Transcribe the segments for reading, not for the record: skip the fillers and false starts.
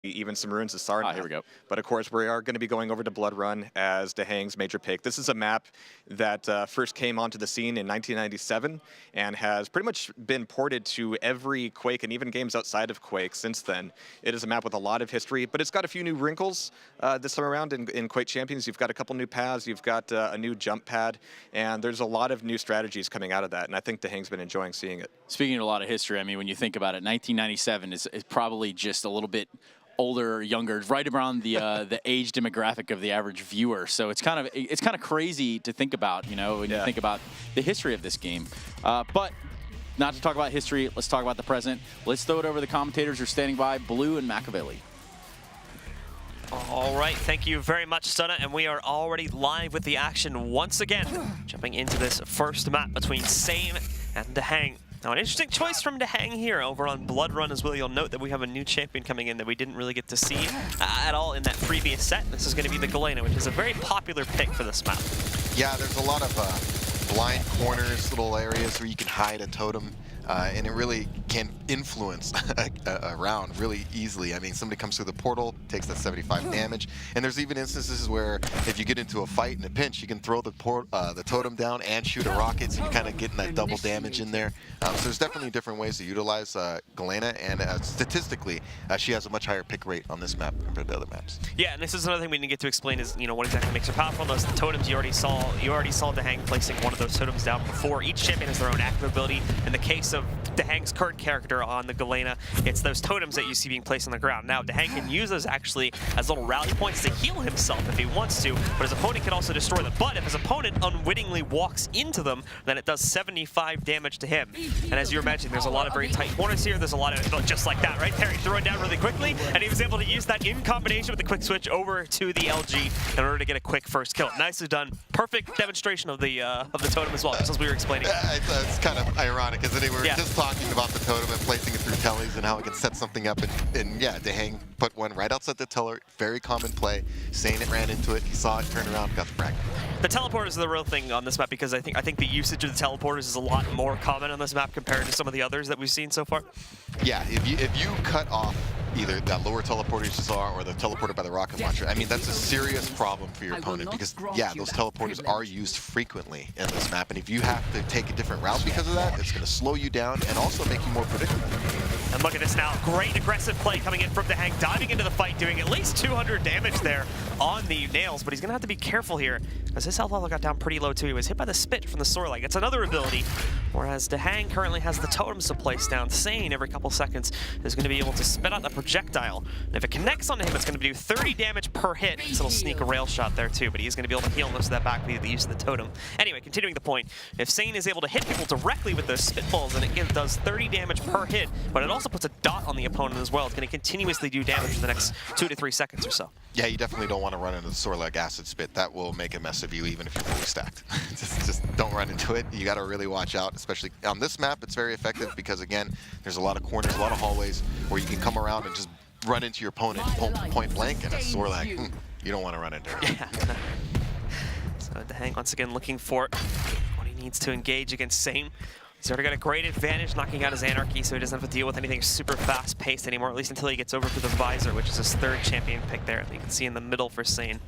even some runes of Sarnath. Here we go. But of course, we are going to be going over to Blood Run as DaHanG's major pick. This is a map that first came onto the scene in 1997 and has pretty much been ported to every Quake and even games outside of Quake since then. It is a map with a lot of history, but it's got a few new wrinkles this time around in Quake Champions. You've got a couple new paths, you've got a new jump pad, and there's a lot of new strategies coming out of that, and I think DaHanG's been enjoying seeing it. Speaking of a lot of history, I mean, when you think about it, 1997 is probably just a little bit older or younger, right around the age demographic of the average viewer. So it's kind of crazy to think about, you know, when you think about the history of this game. But not to talk about history, let's talk about the present. Let's throw it over to the commentators who are standing by, Blue and Machiavelli. All right, thank you very much, Stunna, and we are already live with the action once again, jumping into this first map between Sane and DaHanG. Now, an interesting choice from DaHanG here over on Blood Run as well. You'll note that we have a new champion coming in that we didn't really get to see at all in that previous set. This is going to be the Galena, which is a very popular pick for this map. Yeah, there's a lot of blind corners, little areas where you can hide a totem, and it really can influence a round really easily. I mean, somebody comes through the portal, takes that 75 damage, and there's even instances where if you get into a fight in a pinch, you can throw the totem down and shoot a rocket, so you're kind of getting that double damage in there. So there's definitely different ways to utilize Galena, and statistically, she has a much higher pick rate on this map compared to other maps. Yeah, and this is another thing we didn't get to explain is, you know, what exactly makes her powerful. Those totems you already saw DaHanG placing one of those totems down before. Each champion has their own active ability. In the case of DaHanG's current character on the Galena, it's those totems that you see being placed on the ground. Now, DaHanG can use those actually as little rally points to heal himself if he wants to, but his opponent can also destroy them. But if his opponent unwittingly walks into them, then it does 75 damage to him. And as you were mentioning, there's a lot of very tight corners here. There's a lot of, just like that right there, he threw it down really quickly, and he was able to use that in combination with the quick switch over to the LG in order to get a quick first kill. Nicely done. Perfect demonstration of the totem as well, just as we were explaining. It's kind of ironic, isn't it? We were just talking about the totem and placing it through tellies and how it can set something up, and yeah, DaHanG put one right outside the teller. Very common play. Sane ran into it, he saw it, turned around, got the frag. The teleporters are the real thing on this map because I think the usage of the teleporters is a lot more common on this map compared to some of the others that we've seen so far. Yeah, if you cut off either that lower teleporter you saw or the teleporter by the rocket launcher, I mean, that's a serious problem for your opponent because, yeah, those teleporters are used frequently in this map, and if you have to take a different route because of that, it's going to slow you down and also make you more predictable. And look at this now. Great aggressive play coming in from DaHanG, diving into the fight, doing at least 200 damage there on the nails, but he's going to have to be careful here because his health level got down pretty low too. He was hit by the spit from the Sorlag. It's another ability, whereas DaHanG currently has the totems to place down. Sane, every couple seconds, is going to be able to spit out the projectile. And if it connects onto him, it's going to do 30 damage per hit. So it'll sneak a rail shot there too, but he's going to be able to heal most of that back via the use of the totem. Anyway, continuing the point, if Sane is able to hit people directly with those spitballs, then it does 30 damage per hit, but it also puts a dot on the opponent as well. It's going to continuously do damage for the next 2 to 3 seconds or so. Yeah, you definitely don't want to run into the Sorlag acid spit. That will make a mess of you even if you're fully stacked. just don't run into it. You got to really watch out, especially on this map. It's very effective because, again, there's a lot of corners, a lot of hallways where you can come around and just run into your opponent point blank, and a Sorlag, you don't want to run into it. Yeah. So DaHanG once again looking for what he needs to engage against Sane. He's already got a great advantage knocking out his Anarchy, so he doesn't have to deal with anything super fast-paced anymore, at least until he gets over to the Visor, which is his third champion pick there. You can see in the middle for Sane.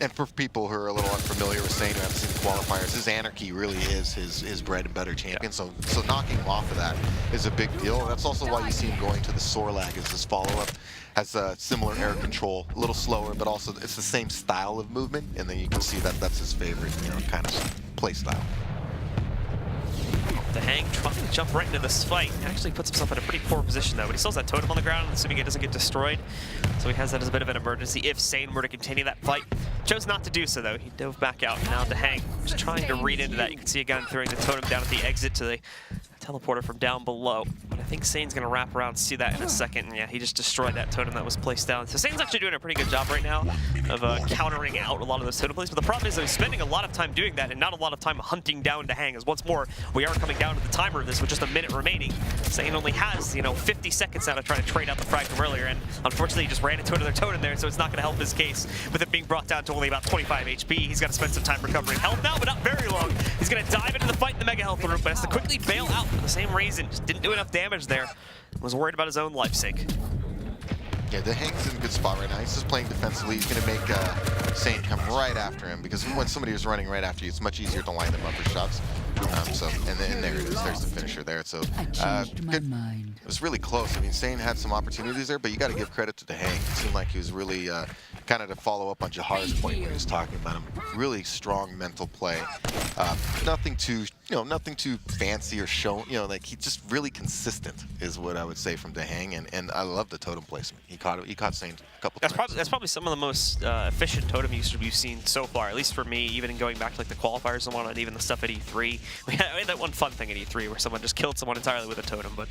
And for people who are a little unfamiliar with Sane, who haven't seen the qualifiers, his Anarchy really is his bread and butter champion. So knocking him off of that is a big deal. That's also why you see him going to the Sorlag as his follow-up. Has a similar air control, a little slower, but also it's the same style of movement. And then you can see that that's his favorite, you know, kind of play style. DaHanG trying to jump right into this fight. He actually puts himself in a pretty poor position though, but he still has that totem on the ground, assuming it doesn't get destroyed. So he has that as a bit of an emergency if Sane were to continue that fight. Chose not to do so though. He dove back out. Now DaHanG is trying to read into that. You can see again throwing the totem down at the exit to the teleporter from down below. But I think Sane's going to wrap around and see that in a second. And yeah, he just destroyed that totem that was placed down. So Sane's actually doing a pretty good job right now of countering out a lot of those totem plays. But the problem is that he's spending a lot of time doing that and not a lot of time hunting down DaHanG. As once more, we are coming down to the timer of this with just a minute remaining. Sane only has, 50 seconds now to try to trade out the frag from earlier. And unfortunately, he just ran into another totem there. So it's not going to help his case with it being brought down to only about 25 HP. He's got to spend some time recovering health now, but not very long. He's going to dive into the fight in the Mega Health room, but has to quickly bail out for the same reason. Just didn't do enough damage there. Was worried about his own life's sake. Yeah, DaHanG's in a good spot right now. He's just playing defensively. He's going to make Sane come right after him, because when somebody is running right after you, it's much easier to line them up for shots. And there it is. There's the finisher there. So good. It was really close. I mean, Sane had some opportunities there, but you got to give credit to DaHanG. It seemed like he was really kind of to follow up on Jahar's point when he was talking about him. Really strong mental play. Nothing too fancy or show. Like he just really consistent is what I would say from DaHanG, and I love the totem placement. He caught Sane a couple times. That's probably some of the most efficient totem usage we've seen so far, at least for me. Even in going back to like the qualifiers and whatnot, and even the stuff at E3. We had that one fun thing at E3 where someone just killed someone entirely with a totem, but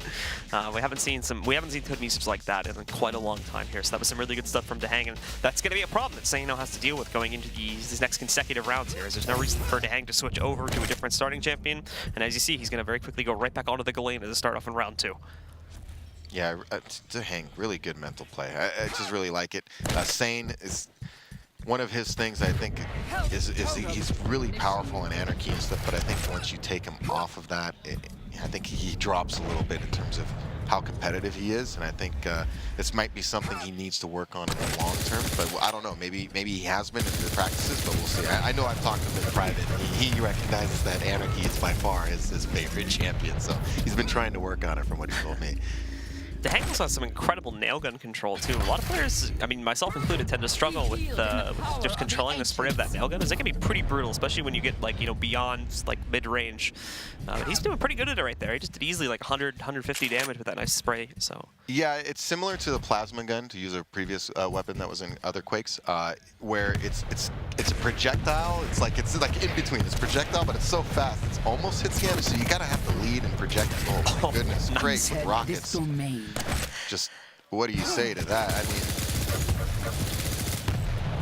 we haven't seen totem usage like that in quite a long time here. So that was some really good stuff from DaHanG, and that's going to be a problem that Sane now has to deal with going into these next consecutive rounds here. As there's no reason for DaHanG to switch over to a different starting champion, and as you see, he's going to very quickly go right back onto the Galena to start off in round 2. Yeah, DaHanG, really good mental play. I just really like it. Sane is one of his things. I think is he's really powerful in Anarchy and stuff. But I think once you take him off of that, I think he drops a little bit in terms of how competitive he is. And I think this might be something he needs to work on in the long term. But I don't know. Maybe he has been in the practices, but we'll see. I know I've talked to him in private. He recognizes that Anarchy is by far his favorite champion. So he's been trying to work on it from what he told me. DaHanG also has some incredible nail gun control too. A lot of players, I mean myself included, tend to struggle with just controlling the spray of that nail gun. It can be pretty brutal, especially when you get like beyond like mid-range. But he's doing pretty good at it right there. He just did easily like 150 damage with that nice spray. So yeah, it's similar to the plasma gun, to use a previous weapon that was in other Quakes, where it's a projectile. It's like in between. It's projectile, but it's so fast it almost hits the enemy. So you gotta have to lead and project. Oh my goodness, great with rockets. Just what do you say to that? I mean,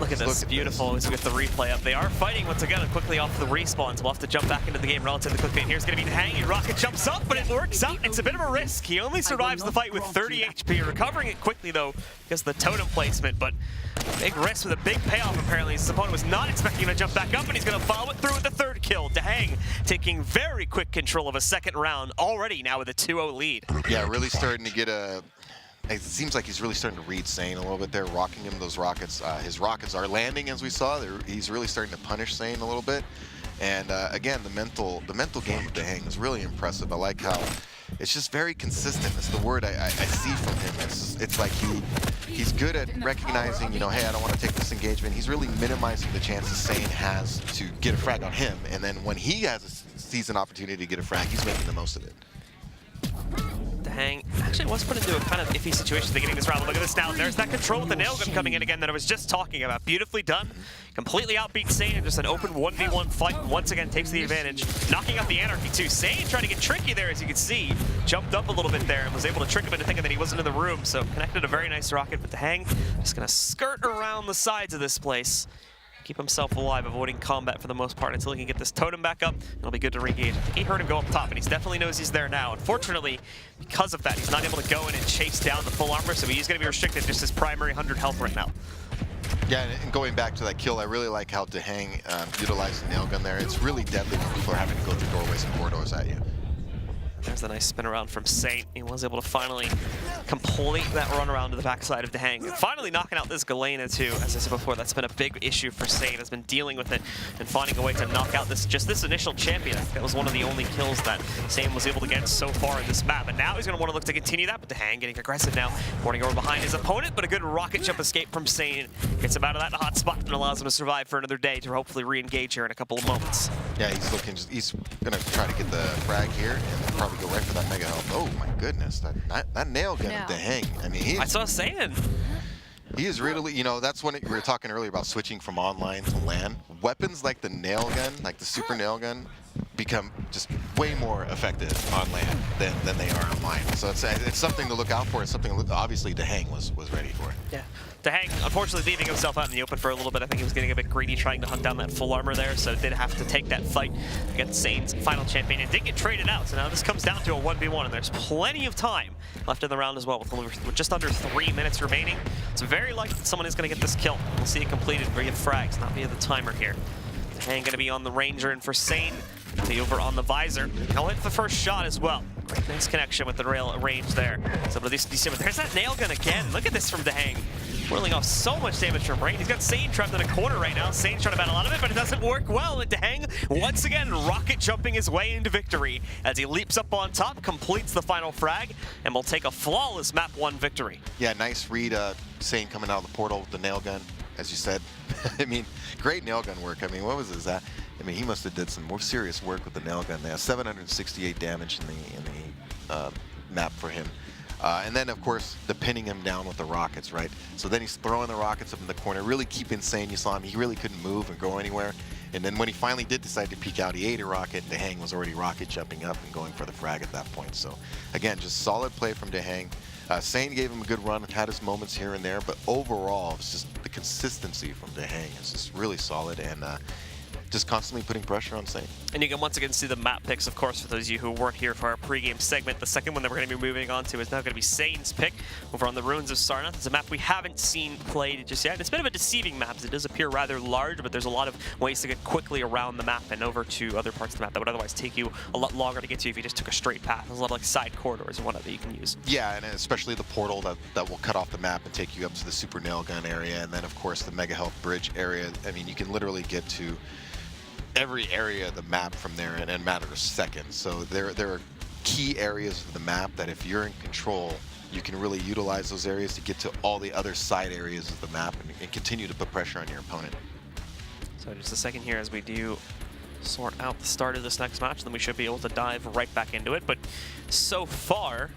look at this, beautiful. As we get the replay up, they are fighting once again quickly off the respawns. We'll have to jump back into the game relatively quickly. And here's going to be DaHanG. Rocket jumps up, but it works out. It's a bit of a risk. He only survives the fight with 30 HP, recovering it quickly though because of the totem placement. But big risk with a big payoff apparently. His opponent was not expecting him to jump back up, and he's going to follow it through with the 3rd kill. DaHanG taking very quick control of a 2nd round already now with a 2-0 lead. Yeah, really starting to get a. It seems like he's really starting to read Sane a little bit there, rocking him those rockets. His rockets are landing, as we saw. He's really starting to punish Sane a little bit. And again, the mental game of DaHanG is really impressive. I like how it's just very consistent. That's the word I see from him. It's like he's good at recognizing, hey, I don't want to take this engagement. He's really minimizing the chances Sane has to get a frag on him. And then when he sees an opportunity to get a frag, he's making the most of it. DaHanG actually was put into a kind of iffy situation at the beginning of this round. Look at this now. There's that control with the nail gun coming in again that I was just talking about. Beautifully done. Completely outbeat Sane in just an open 1v1 fight. And once again takes the advantage. Knocking out the Anarchy too. Sane trying to get tricky there, as you can see. Jumped up a little bit there and was able to trick him into thinking that he wasn't in the room. So connected a very nice rocket, but DaHanG just going to skirt around the sides of this place. Keep himself alive, avoiding combat for the most part until he can get this totem back up. It'll be good to re-engage. I think he heard him go up top, and he definitely knows he's there now. Unfortunately, because of that, he's not able to go in and chase down the full armor, so he's going to be restricted to just his primary 100 health right now. Yeah, and going back to that kill, I really like how DaHanG utilized the nail gun there. It's really deadly when people are having to go through doorways and corridors at you. There's a nice spin around from Sane. He was able to finally complete that run around to the backside of DaHanG. Finally knocking out this Galena too. As I said before, that's been a big issue for Sane. Has been dealing with it and finding a way to knock out this initial champion. I think that was one of the only kills that Sane was able to get so far in this map. And now he's going to want to look to continue that, but DaHanG getting aggressive now. Boarding over behind his opponent, but a good rocket jump escape from Sane. Gets him out of that hot spot and allows him to survive for another day to hopefully re-engage here in a couple of moments. Yeah, he's going to try to get the frag here and probably go right for that mega health. Oh my goodness, that nail gun of DaHanG. I mean, I saw Sane. He is really, that's when we were talking earlier about switching from online to LAN. Weapons like the nail gun, like the super nail gun, become just way more effective on LAN than they are online. So it's something to look out for. It's something obviously DaHanG was ready for. Yeah. DaHanG, unfortunately, leaving himself out in the open for a little bit. I think he was getting a bit greedy trying to hunt down that full armor there, so did have to take that fight against Sane's final champion and did get traded out. So now this comes down to a 1v1, and there's plenty of time left in the round as well, with just under 3 minutes remaining. It's very likely that someone is going to get this kill. We'll see it completed via frags, not via the timer here. DaHanG going to be on the Ranger, and for Sane, be over on the Visor. He'll hit the first shot as well. Great, nice connection with the rail range there. So but there's that nail gun again. Look at this from DaHanG. Whirling off so much damage from Rain. He's got Sane trapped in a corner right now. Sane's trying to battle out of it, but it doesn't work well. And DaHanG, once again, rocket jumping his way into victory as he leaps up on top, completes the final frag, and will take a flawless map 1 victory. Yeah, nice read, Sane coming out of the portal with the nail gun, as you said. I mean, great nail gun work. I mean, what was his that? I mean, he must have did some more serious work with the nail gun there. 768 damage in the map for him. And then, of course, the pinning him down with the rockets, right? So then he's throwing the rockets up in the corner, really keeping Sane. You saw him, he really couldn't move and go anywhere. And then when he finally did decide to peek out, he ate a rocket. DaHanG was already rocket jumping up and going for the frag at that point. So, again, just solid play from DaHanG. Sane gave him a good run and had his moments here and there, but overall, it's just the consistency from DaHanG is just really solid and just constantly putting pressure on Sane. And you can once again see the map picks, of course, for those of you who weren't here for our pregame segment. The second one that we're going to be moving on to is now going to be Sane's pick over on the Ruins of Sarnath. It's a map we haven't seen played just yet. It's a bit of a deceiving map. It does appear rather large, but there's a lot of ways to get quickly around the map and over to other parts of the map that would otherwise take you a lot longer to get to if you just took a straight path. There's a lot of like side corridors and whatnot that you can use. Yeah, and especially the portal that will cut off the map and take you up to the super nail gun area, and then of course the Mega Health Bridge area. I mean, you can literally get to every area of the map from there in a matter of seconds. So there are key areas of the map that if you're in control, you can really utilize those areas to get to all the other side areas of the map and continue to put pressure on your opponent. So just a second here as we do sort out the start of this next match, then we should be able to dive right back into it. But so far,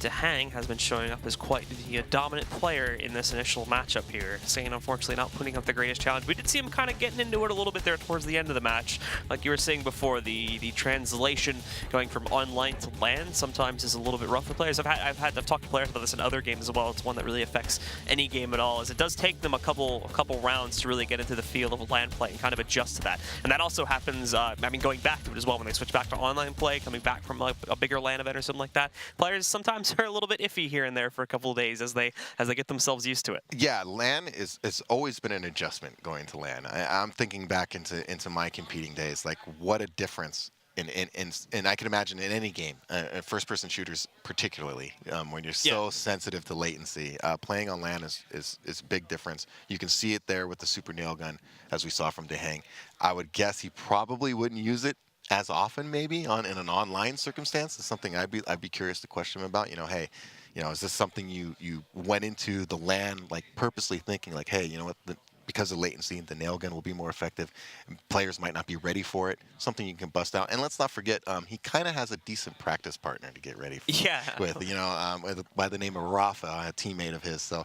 DaHanG has been showing up as quite the dominant player in this initial matchup here. Sane, unfortunately, not putting up the greatest challenge. We did see him kind of getting into it a little bit there towards the end of the match. Like you were saying before, the translation going from online to LAN sometimes is a little bit rough for players. I've talked to players about this in other games as well. It's one that really affects any game at all, as it does take them a couple rounds to really get into the feel of LAN play and kind of adjust to that. And that also happens, I mean, going back to it as well when they switch back to online play, coming back from like a bigger LAN event or something like that. Players sometimes are a little bit iffy here and there for a couple of days as they get themselves used to it. Yeah, LAN has always been an adjustment going to LAN. I'm thinking back into my competing days, like what a difference. And I can imagine in any game, first-person shooters particularly, when you're so sensitive to latency, playing on LAN is a big difference. You can see it there with the super nail gun, as we saw from DaHanG. I would guess he probably wouldn't use it as often, maybe in an online circumstance. It's something I'd be curious to question him about. You know, hey, you know, is this something you went into the LAN like purposely thinking like, hey, you know what, because of latency, the nail gun will be more effective. Players might not be ready for it. Something you can bust out. And let's not forget, he kind of has a decent practice partner to get ready with, you know, by the name of Rafa, a teammate of his. So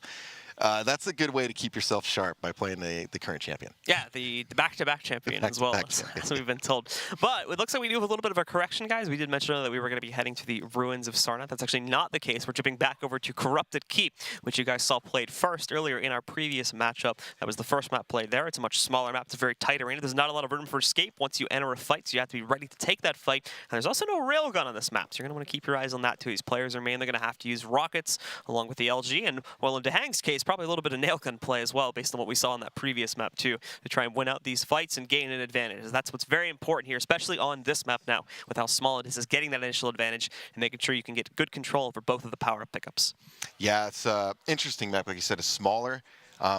that's a good way to keep yourself sharp by playing the current champion. Yeah, the back-to-back champion as well, as we've been told. But it looks like we do have a little bit of a correction, guys. We did mention earlier that we were going to be heading to the Ruins of Sarnath. That's actually not the case. We're jumping back over to Corrupted Keep, which you guys saw played first earlier in our previous matchup. That was the first map played there. It's a much smaller map. It's a very tight arena. There's not a lot of room for escape once you enter a fight, so you have to be ready to take that fight. And there's also no railgun on this map, so you're going to want to keep your eyes on that too. These players are mainly going to have to use rockets along with the LG, and well, in DaHanG's case, probably a little bit of nail gun play as well, based on what we saw in that previous map too, to try and win out these fights and gain an advantage. That's what's very important here, especially on this map now, with how small it is getting that initial advantage and making sure you can get good control over both of the power-up pickups. Yeah, it's an interesting map. Like you said, it's smaller,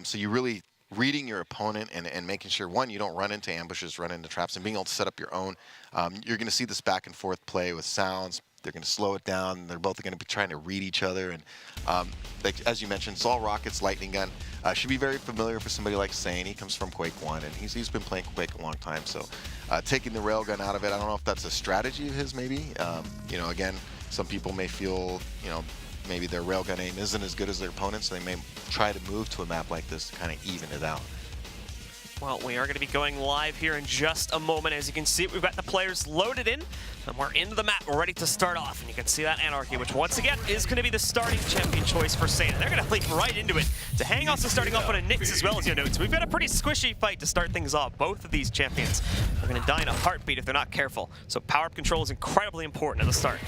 so you really reading your opponent and making sure, one, you don't run into ambushes, run into traps, and being able to set up your own. You're going to see this back and forth play with sounds. They're going to slow it down. They're both going to be trying to read each other. And like, as you mentioned, it's all rockets, lightning gun. Should be very familiar for somebody like Sane. He comes from Quake 1, and he's been playing Quake a long time. So taking the railgun out of it, I don't know if that's a strategy of his maybe. You know, again, some people may feel, you know, maybe their railgun aim isn't as good as their opponents, so they may try to move to a map like this to kind of even it out. Well, we are going to be going live here in just a moment. As you can see, we've got the players loaded in, and we're into the map. We're ready to start off, and you can see that Anarchy, which once again is going to be the starting champion choice for Sane. They're going to leap right into it. DaHanG also starting off on a Nyx as well, as you note. So we've got a pretty squishy fight to start things off. Both of these champions are going to die in a heartbeat if they're not careful. So power-up control is incredibly important at the start.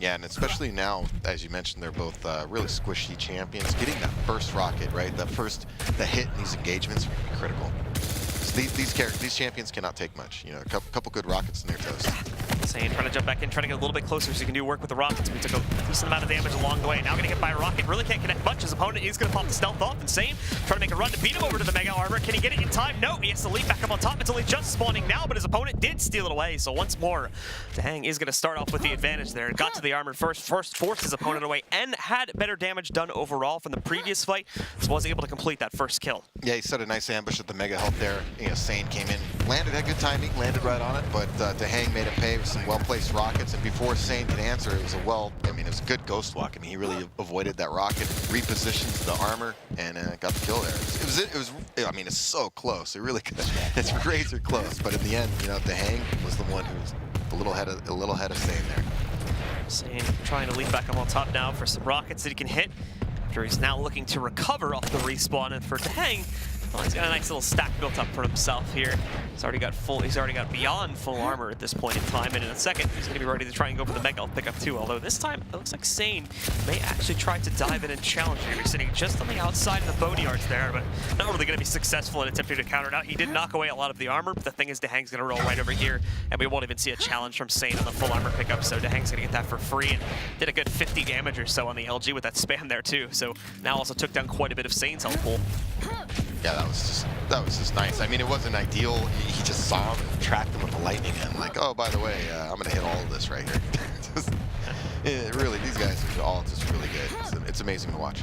Yeah, and especially now, as you mentioned, they're both really squishy champions. Getting that first rocket, right? The hit in these engagements are critical. So these champions cannot take much. You know, a couple good rockets and they're toast. Sane trying to jump back in, trying to get a little bit closer so he can do work with the rockets. We took a decent amount of damage along the way. Now getting hit by a rocket. Really can't connect much. His opponent is going to pop the stealth off. And Sane trying to make a run to beat him over to the Mega Armor. Can he get it in time? No. He has to leap back up on top. It's only just spawning now, but his opponent did steal it away. So once more, DaHanG is going to start off with the advantage there. Got to the armor first, forced his opponent away, and had better damage done overall from the previous fight. So was able to complete that first kill. Yeah, he set a nice ambush at the Mega Health there. You know, Sane came in, had good timing, landed right on it, but DaHanG made it pay with some well-placed rockets, and before Sane could answer, it was it was a good ghost walk. I mean, he really avoided that rocket, repositioned the armor, and got the kill there. I mean, it's so close. It really could. It's razor close, but in the end, you know, DaHanG was the one who was a little ahead of Sane there. Sane trying to leap back up on top now for some rockets that he can hit. After he's now looking to recover off the respawn, and for DaHanG, well, he's got a nice little stack built up for himself here. He's already got beyond full armor at this point in time, and in a second he's going to be ready to try and go for the Mega pickup too. Although this time it looks like Sane may actually try to dive in and challenge here. He's sitting just on the outside of the boneyards there, but not really going to be successful in attempting to counter it out. He did knock away a lot of the armor, but the thing is DaHanG's going to roll right over here, and we won't even see a challenge from Sane on the full armor pickup. So DaHanG's going to get that for free, and did a good 50 damage or so on the LG with that spam there too. So now also took down quite a bit of Sane's health pool. Yeah, that was just nice. I mean, it wasn't ideal. He just saw him and tracked him with the lightning and like, oh, by the way, I'm gonna hit all of this right here. Really, these guys are all just really good. It's amazing to watch.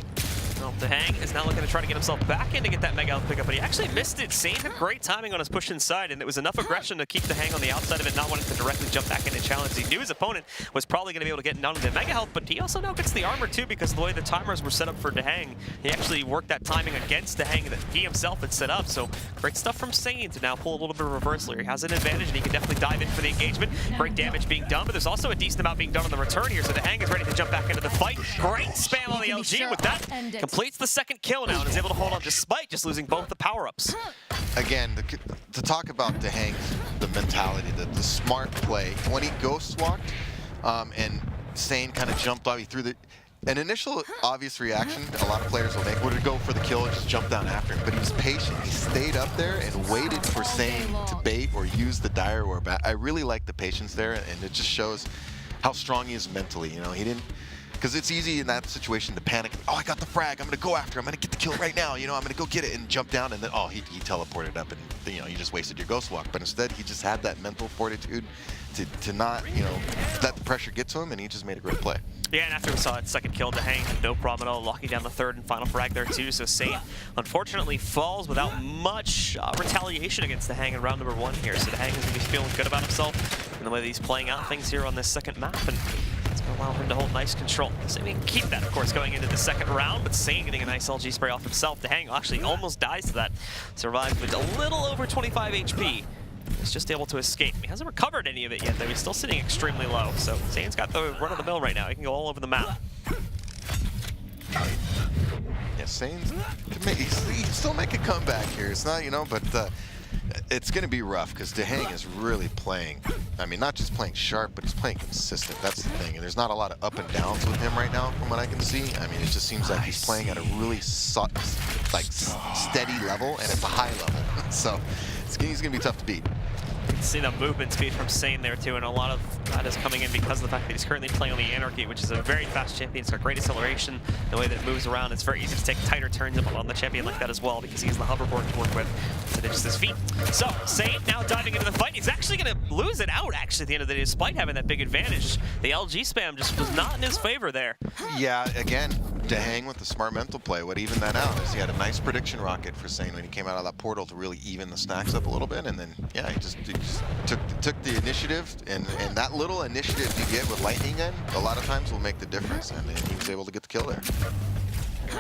Well, DaHanG is now looking to try to get himself back in to get that Mega Health pickup, but he actually missed it. Sane had great timing on his push inside, and it was enough aggression to keep DaHanG on the outside of it, not wanting to directly jump back in and challenge. He knew his opponent was probably going to be able to get not only the Mega Health, but he also now gets the armor too, because of the way the timers were set up for DaHanG. He actually worked that timing against DaHanG that he himself had set up, so great stuff from Sane to now pull a little bit of reversal here. He has an advantage, and he can definitely dive in for the engagement. Great damage being done, but there's also a decent amount being done on the return here, so DaHanG is ready to jump back into the fight. Great spam on the LG with that. Completes the second kill now and is able to hold on despite just losing both the power-ups. Again, to talk about DaHanG, the mentality, the smart play, when he ghost walked and Sane kind of jumped off, he threw an initial obvious reaction a lot of players will make would go for the kill and just jump down after him, but he was patient. He stayed up there and waited for Sane to bait or use the dire orb. I really like the patience there, and it just shows how strong he is mentally. You know, he didn't. Because it's easy in that situation to panic. Oh, I got the frag. I'm going to go after him. I'm going to get the kill right now. You know, I'm going to go get it and jump down. And then, oh, he teleported up and, you know, you just wasted your ghost walk. But instead, he just had that mental fortitude to not, you know, let the pressure get to him. And he just made a great play. Yeah, and after we saw that second kill, DaHanG, no problem at all, locking down the third and final frag there too. So Sane, unfortunately, falls without much retaliation against DaHanG in round number 1 here. So DaHanG is going to be feeling good about himself in the way that he's playing out things here on this second map. And it's going to allow him to hold nice control. So we can keep that, of course, going into the second round, but Sane getting a nice LG spray off himself. DaHanG actually almost dies to that. Survived with a little over 25 HP. He's just able to escape. He hasn't recovered any of it yet, though. He's still sitting extremely low. So Sane's got the run of the mill right now. He can go all over the map. Yeah, Sane can still make a comeback here. It's not, you know, but it's going to be rough because DaHanG is really playing. I mean, not just playing sharp, but he's playing consistent. That's the thing. And there's not a lot of up and downs with him right now, from what I can see. I mean, it just seems like he's playing at a really steady level, and it's a high level. So he's going to be tough to beat. You can see the movement speed from Sane there too, and a lot of that is coming in because of the fact that he's currently playing on the Anarchy, which is a very fast champion. It's got great acceleration. The way that it moves around, it's very easy to take tighter turns on the champion like that as well, because he has the hoverboard to work with to just his feet. So Sane now diving into the fight. He's actually going to lose it out actually at the end of the day, despite having that big advantage. The LG spam just was not in his favor there. Yeah, again, DaHanG with the smart mental play. What evened that out is he had a nice prediction rocket for Sane when he came out of that portal to really even the stacks up a little bit, and then yeah, he just took the initiative, and that little initiative you get with lightning gun a lot of times will make the difference, and he was able to get the kill there.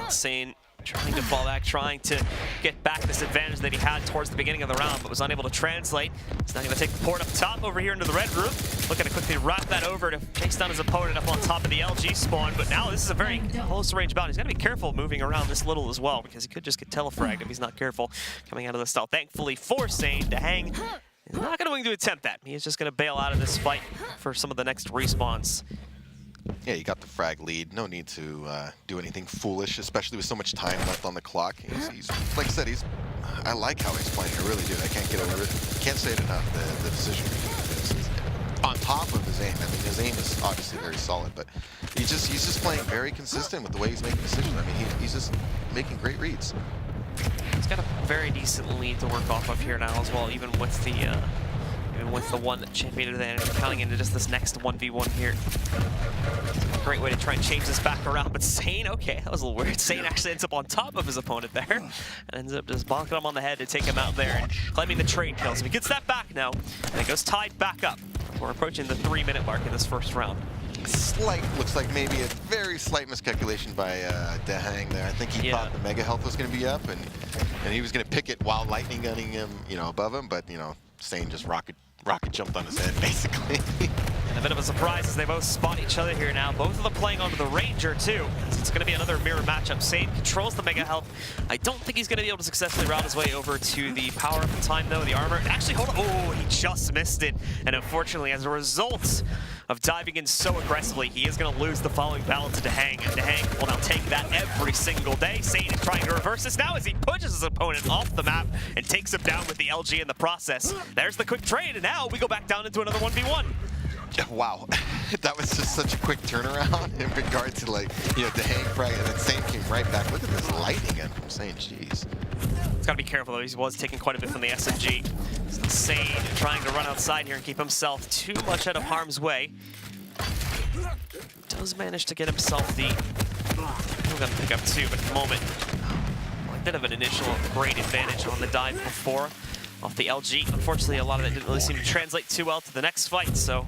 Sane trying to fall back, trying to get back this advantage that he had towards the beginning of the round, but was unable to translate. He's now going to take the port up top over here into the red room, looking to quickly wrap that over to chase down his opponent up on top of the LG spawn. But now this is a very close range bout. He's got to be careful moving around this little as well, because he could just get telefragged if he's not careful coming out of the stall. Thankfully for Sane, DaHanG is not going to attempt that. He is just going to bail out of this fight for some of the next respawns. Yeah, you got the frag lead. No need to do anything foolish, especially with so much time left on the clock. He's like I said, I like how he's playing. I really do. I can't get over it. Can't say it enough. The decision on top of Sane. I mean, his aim is obviously very solid, but he's just playing very consistent with the way he's making decisions. I mean, he's just making great reads. He's got a very decent lead to work off of here now as well, even with the one champion advantage, counting into just this next 1v1 here. Great way to try and change this back around, but Sane, okay, that was a little weird. Sane actually ends up on top of his opponent there, and ends up just bonking him on the head to take him out there and claiming the trade kill. So he gets that back now, and it goes tied back up. We're approaching the 3-minute mark in this first round. Looks like maybe a very slight miscalculation by DaHanG there. I think he thought the mega health was going to be up, and he was going to pick it while lightning gunning him, above him, but Sane just rocket jumped on his head basically. And a bit of a surprise as they both spot each other here now. Both of them playing onto the Ranger too. It's going to be another mirror matchup. Sane controls the mega health. I don't think he's going to be able to successfully route his way over to the power of the time though. The armor, actually, hold on. Oh, he just missed it. And unfortunately, as a result of diving in so aggressively, he is going to lose the following battle to DaHanG. And DaHanG will now take that every single day. Sane is trying to reverse this now as he pushes his opponent off the map and takes him down with the LG in the process. There's the quick trade, and now we go back down into another 1v1. Wow, that was just such a quick turnaround in regard to DaHanG frag, and then Sane came right back. Look at this lightning gun from Sane, jeez. He's got to be careful though, he was taking quite a bit from the SMG. Sane trying to run outside here and keep himself too much out of harm's way. Does manage to get himself the... We're going to pick up two, but at the moment, a bit of an initial great advantage on the dive before. Off the LG. Unfortunately, a lot of it didn't really seem to translate too well to the next fight, so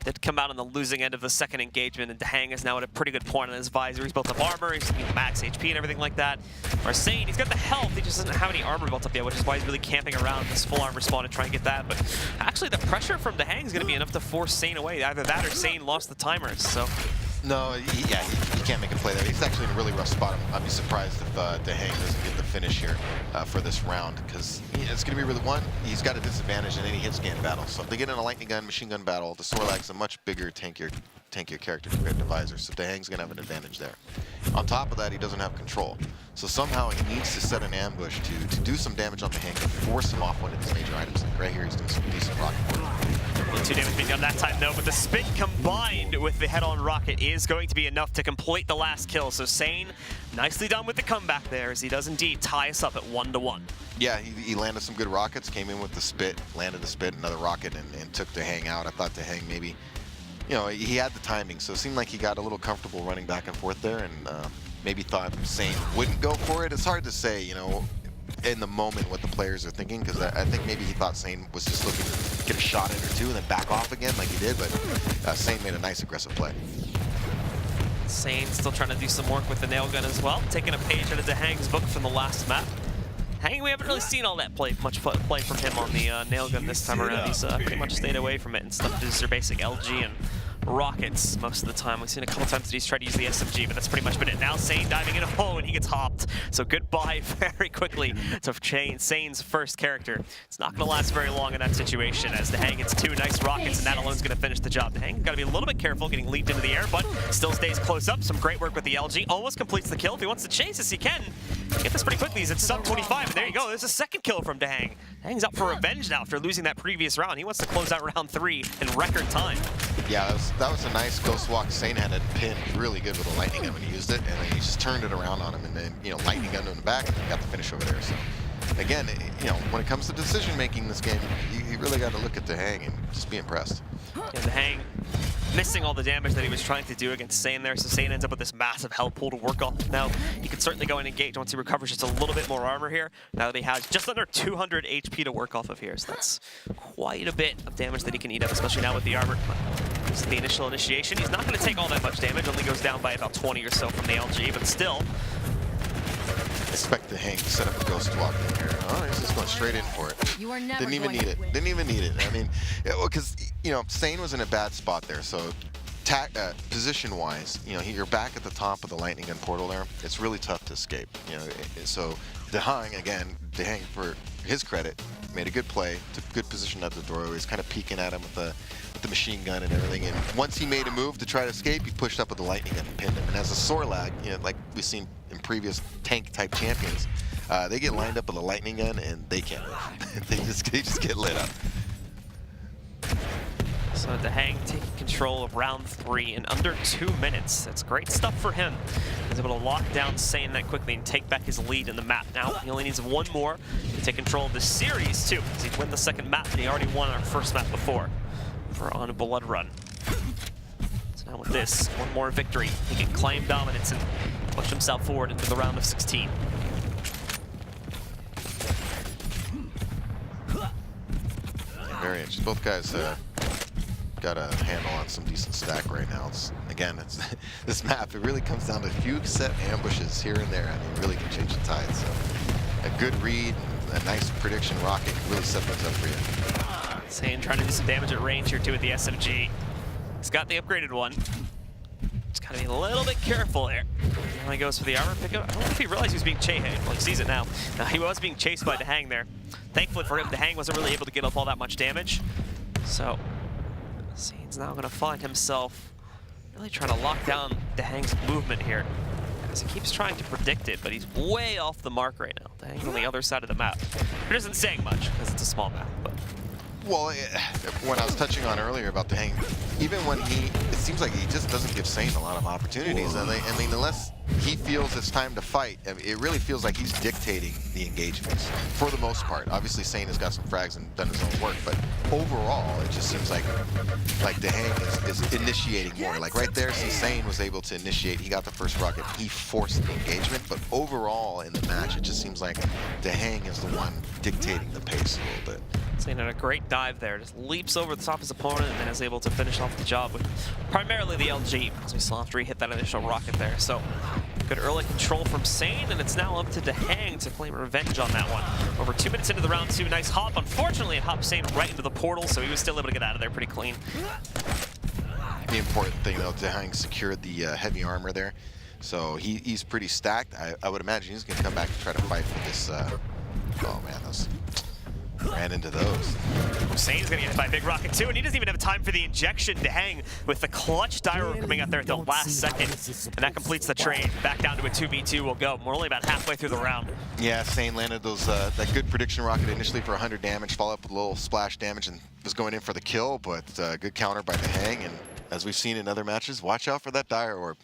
did come out on the losing end of the second engagement, and DaHanG is now at a pretty good point on his visor. He's built up armor, he's max HP and everything like that. Or Sane, he's got the health, he just doesn't have any armor built up yet, which is why he's really camping around this full armor spawn to try and get that. But actually, the pressure from DaHanG is going to be enough to force Sane away. Either that or Sane lost the timers, so... No, he can't make a play there. He's actually in a really rough spot. I'd be surprised if DaHanG doesn't get the finish here for this round, because it's going to be really he's got a disadvantage in any hit scan battle. So if they get in a lightning gun, machine gun battle, the Sorlag's a much bigger, tankier character compared to Visor, so DaHanG's going to have an advantage there. On top of that, he doesn't have control. So somehow he needs to set an ambush to do some damage on DaHanG to force him off one of these major items. Like right here, he's doing some decent rocket work. 2 damage being done that time though, but the spin combined with the head-on rocket is going to be enough to complete the last kill. So Sane, nicely done with the comeback there, as he does indeed tie us up at 1-1. Yeah, he landed some good rockets, came in with the spit, landed the spit, another rocket, and took DaHanG out. I thought DaHanG maybe, he had the timing, so it seemed like he got a little comfortable running back and forth there, and maybe thought Sane wouldn't go for it. It's hard to say, in the moment what the players are thinking, because I think maybe he thought Sane was just looking to get a shot in or two and then back off again like he did, but Sane made a nice aggressive play. Sane still trying to do some work with the nail gun as well, taking a page out of DaHanG's book from the last map. DaHanG, we haven't really seen all that much play from him on the nail gun this time around. He's pretty much stayed away from it and stuff to your basic LG and rockets most of the time. We've seen a couple times that he's tried to use the SMG, but that's pretty much been it. Now Sane diving in a hole and he gets hopped. So goodbye very quickly to Sane's first character. It's not going to last very long in that situation as DaHanG gets 2 nice rockets, and that alone is going to finish the job. DaHanG got to be a little bit careful getting leaped into the air, but still stays close up. Some great work with the LG. Almost completes the kill. If he wants to chase this, he can. Get this pretty quickly. He's at sub 25, and there you go. There's a second kill from DaHanG. DaHanG's up for revenge now after losing that previous round. He wants to close out round 3 in record time. Yeah, that was a nice ghost walk. Sane had it pinned really good with a lightning gun when he used it, and then he just turned it around on him, and then lightning gun in the back, and got the finish over there. So again, when it comes to decision making in this game, you really got to look at DaHanG and just be impressed. Yeah, DaHanG missing all the damage that he was trying to do against Sane there, so Sane ends up with this massive health pool to work on. Now, he can certainly go and engage once he recovers just a little bit more armor here. Now that he has just under 200 HP to work off of here, so that's quite a bit of damage that he can eat up, especially now with the armor. This is the initial initiation. He's not going to take all that much damage, only goes down by about 20 or so from the LG, but still. Expect DaHanG to set up a ghost walk in here. Oh, he's just going straight in for it. You are never Didn't even need it. Didn't even need it. I mean, because Sane was in a bad spot there. So, position-wise, you're back at the top of the lightning gun portal there. It's really tough to escape. So DaHanG, for his credit, made a good play, took good position at the doorway. He was kind of peeking at him with the machine gun and everything. And once he made a move to try to escape, he pushed up with the lightning gun and pinned him. And as a Sorlag, like we've seen in previous tank-type champions, they get lined up with a lightning gun and they can't move. they just get lit up. So DaHanG taking control of round 3 in under 2 minutes. That's great stuff for him. He's able to lock down Sane that quickly and take back his lead in the map. Now he only needs one more to take control of the series too, because he'd win the second map and he already won our first map before for On Blood Run. So now with this, one more victory, he can claim dominance and push himself forward into the round of 16. Very interesting. Both guys got a handle on some decent stack right now. Again, this map. It really comes down to a few set ambushes here and there. I mean, it really can change the tide. So a good read, a nice prediction rocket can really set things up for you. Sane trying to do some damage at range here too with the SMG. He's got the upgraded one. Just gotta be a little bit careful here. Now he goes for the armor pickup. I don't know if he realized he was being chased. Well, he sees it now. He was being chased by DaHanG there. Thankfully for him, DaHanG wasn't really able to get up all that much damage. So Sane's now gonna find himself really trying to lock down DaHanG's movement here. As he keeps trying to predict it, but he's way off the mark right now. DaHanG's on the other side of the map. It isn't saying much because it's a small map, but. Well, when I was touching on earlier about DaHanG, even when it seems like he just doesn't give Sane a lot of opportunities. And I mean, unless he feels it's time to fight, it really feels like he's dictating the engagements for the most part. Obviously, Sane has got some frags and done his own work, but overall, it just seems like DaHanG is initiating more. Like right there, see, Sane was able to initiate. He got the first rocket. He forced the engagement, but overall in the match, it just seems like DaHanG is the one dictating the pace a little bit. Sane had a great dive there, just leaps over the top of his opponent and then is able to finish off the job with primarily the LG, as we saw after he hit that initial rocket there. So good early control from Sane, and it's now up to DaHanG to claim revenge on that one. Over 2 minutes into the round 2, nice hop. Unfortunately, it hopped Sane right into the portal, so he was still able to get out of there pretty clean. The important thing, though, DaHanG secured the heavy armor there, so he's pretty stacked. I would imagine he's going to come back and try to fight for this. Oh man, those ran into those. Sane's gonna get hit by a big rocket too, and he doesn't even have time for the injection. DaHanG with the clutch Dyro coming out there at the last second, and that completes the trade. Back down to a 2v2 will go. We're only about halfway through the round. Yeah, Sane landed those that good prediction rocket initially for 100 damage, followed up with a little splash damage, and was going in for the kill, but good counter by DaHanG, and as we've seen in other matches, watch out for that Dire Orb.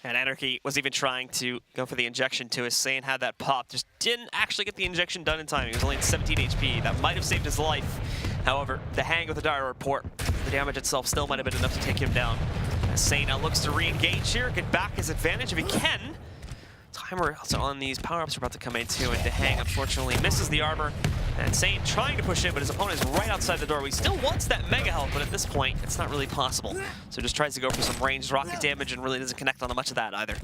And Anarchy was even trying to go for the injection too, as Sane had that pop. Just didn't actually get the injection done in time. He was only at 17 HP. That might have saved his life. However, DaHanG with the Dire Report, the damage itself still might have been enough to take him down. As Sane now looks to re-engage here, get back his advantage if he can. Timer also on these power-ups are about to come in too, and DaHanG unfortunately misses the armor. And Sane trying to push in, but his opponent is right outside the door. He still wants that mega health, but at this point, it's not really possible. So just tries to go for some ranged rocket damage and really doesn't connect on much of that either.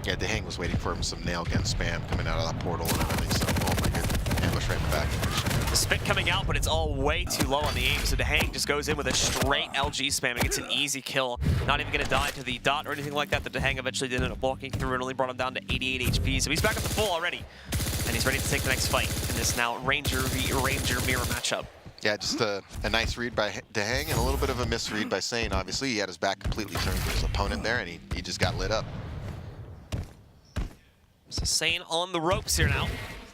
Yeah, DaHanG was waiting for him some nail gun spam coming out of that portal and everything, so oh my god, ambush right in the back. The spit coming out, but it's all way too low on the aim, so DaHanG just goes in with a straight LG spam and gets an easy kill. Not even going to die to the dot or anything like that. The DaHanG eventually did end up walking through and only brought him down to 88 HP, so he's back at the full already. And he's ready to take the next fight in this now Ranger v Ranger mirror matchup. Yeah, just a nice read by DaHanG and a little bit of a misread by Sane. Obviously, he had his back completely turned to his opponent there, and he just got lit up. So Sane on the ropes here now.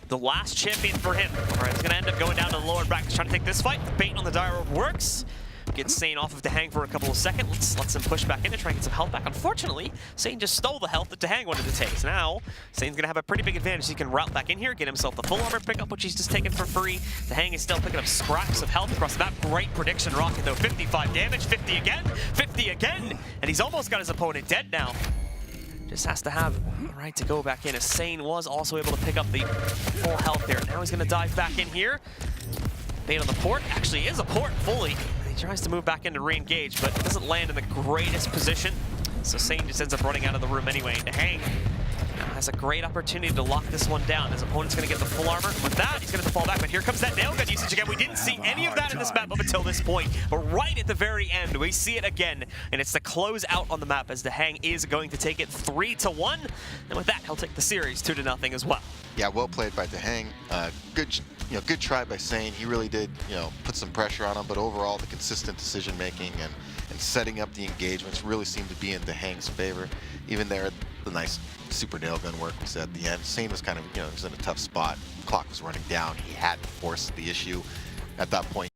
The last champion for him. All right, he's going to end up going down to the lower brackets trying to take this fight. The bait on the Dire Orb works. Gets Sane off of DaHanG for a couple of seconds. Lets him push back in to try and get some health back. Unfortunately, Sane just stole the health that DaHanG wanted to take. So now, Sane's going to have a pretty big advantage. He can route back in here, get himself the full armor pickup, which he's just taken for free. DaHanG is still picking up scraps of health across the map. Great prediction rocket, though. 55 damage, 50 again, 50 again. And he's almost got his opponent dead now. Just has to have the right to go back in, as Sane was also able to pick up the full health there. Now he's going to dive back in here. Bait on the port. Actually is a port fully. He tries to move back in to re-engage, but doesn't land in the greatest position. So Sane just ends up running out of the room anyway. DaHanG now has a great opportunity to lock this one down. His opponent's going to get the full armor. With that, he's going to fall back, but here comes that nail gun usage again. We didn't see any of that in this map up until this point, but right at the very end, we see it again, and it's the close out on the map as DaHanG is going to take it 3-1, and with that, he'll take the series 2-0 as well. Yeah, well played by DaHanG. Good try by Sane. He really did, put some pressure on him, but overall, the consistent decision making and setting up the engagements really seemed to be in DaHanG's favor. Even there, the nice super nail gun work we said at the end. Sane was kind of, he was in a tough spot. Clock was running down. He had to force the issue at that point.